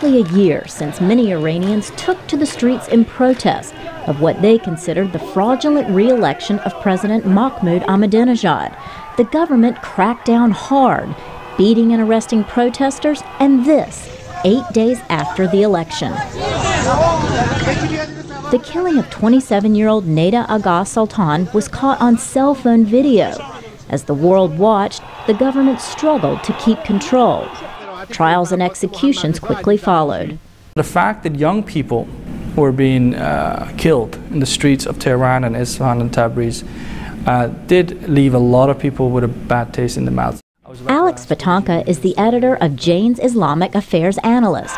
exactly a year since many Iranians took to the streets in protest of what they considered the fraudulent re-election of President Mahmoud Ahmadinejad. The government cracked down hard, beating and arresting protesters, and this 8 days after the election. The killing of 27-year-old Neda Agha Sultan was caught on cell phone video. As the world watched, the government struggled to keep control. Trials and executions quickly followed. The fact that young people were being killed in the streets of Tehran and Isfahan and Tabriz did leave a lot of people with a bad taste in the mouth. Alex Vatanka is the editor of Jane's Islamic Affairs Analyst.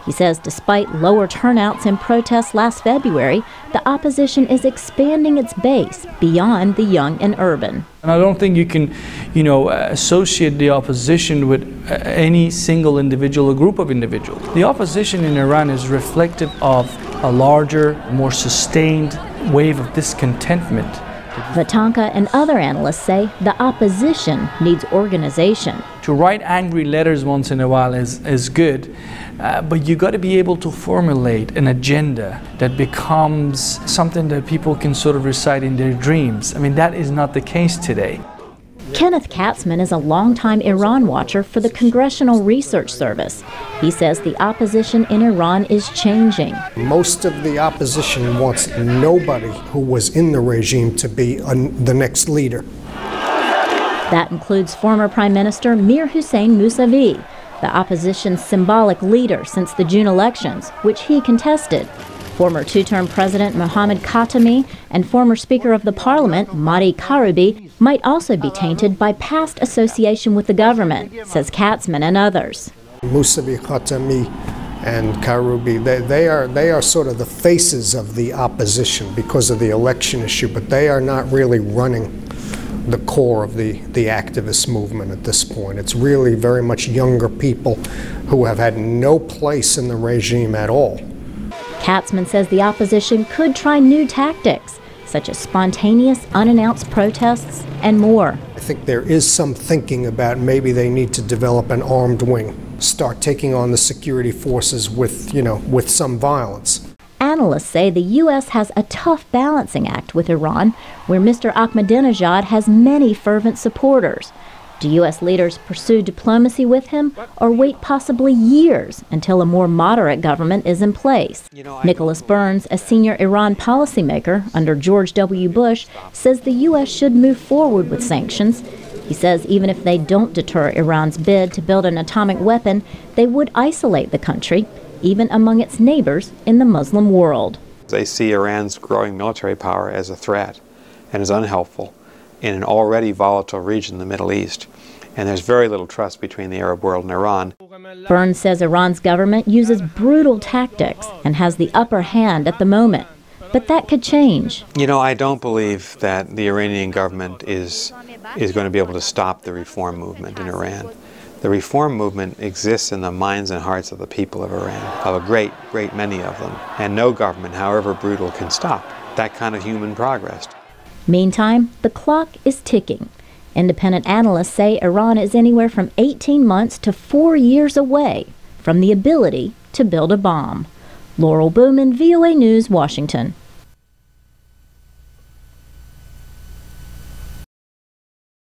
He says despite lower turnouts in protests last February, the opposition is expanding its base beyond the young and urban. And I don't think you can, associate the opposition with any single individual or group of individuals. The opposition in Iran is reflective of a larger, more sustained wave of discontentment. Vatanka and other analysts say the opposition needs organization. To write angry letters once in a while is good, but you got to be able to formulate an agenda that becomes something that people can sort of recite in their dreams. I mean, that is not the case today. Kenneth Katzman is a longtime Iran watcher for the Congressional Research Service. He says the opposition in Iran is changing. Most of the opposition wants nobody who was in the regime to be the next leader. That includes former Prime Minister Mir Hussein Mousavi, the opposition's symbolic leader since the June elections, which he contested. Former two-term President Mohammad Khatami and former Speaker of the Parliament Mahdi Karoubi might also be tainted by past association with the government, says Katzman and others. Mousavi, Khatami, and Karoubi, they are sort of the faces of the opposition because of the election issue, but they are not really running the core of the activist movement at this point. It's really very much younger people who have had no place in the regime at all. Katzman says the opposition could try new tactics, such as spontaneous, unannounced protests and more. I think there is some thinking about maybe they need to develop an armed wing, start taking on the security forces with some violence. Analysts say the U.S. has a tough balancing act with Iran, where Mr. Ahmadinejad has many fervent supporters. Do U.S. leaders pursue diplomacy with him or wait possibly years until a more moderate government is in place? Nicholas Burns, a senior Iran policymaker under George W. Bush, says the U.S. should move forward with sanctions. He says even if they don't deter Iran's bid to build an atomic weapon, they would isolate the country, even among its neighbors in the Muslim world. They see Iran's growing military power as a threat and as unhelpful in an already volatile region in the Middle East, and there's very little trust between the Arab world and Iran. Burns says Iran's government uses brutal tactics and has the upper hand at the moment, but that could change. I don't believe that the Iranian government is going to be able to stop the reform movement in Iran. The reform movement exists in the minds and hearts of the people of Iran, of a great many of them, and no government, however brutal, can stop that kind of human progress. Meantime, the clock is ticking. Independent analysts say Iran is anywhere from 18 months to 4 years away from the ability to build a bomb. Laurel, Bowman, VOA News, Washington.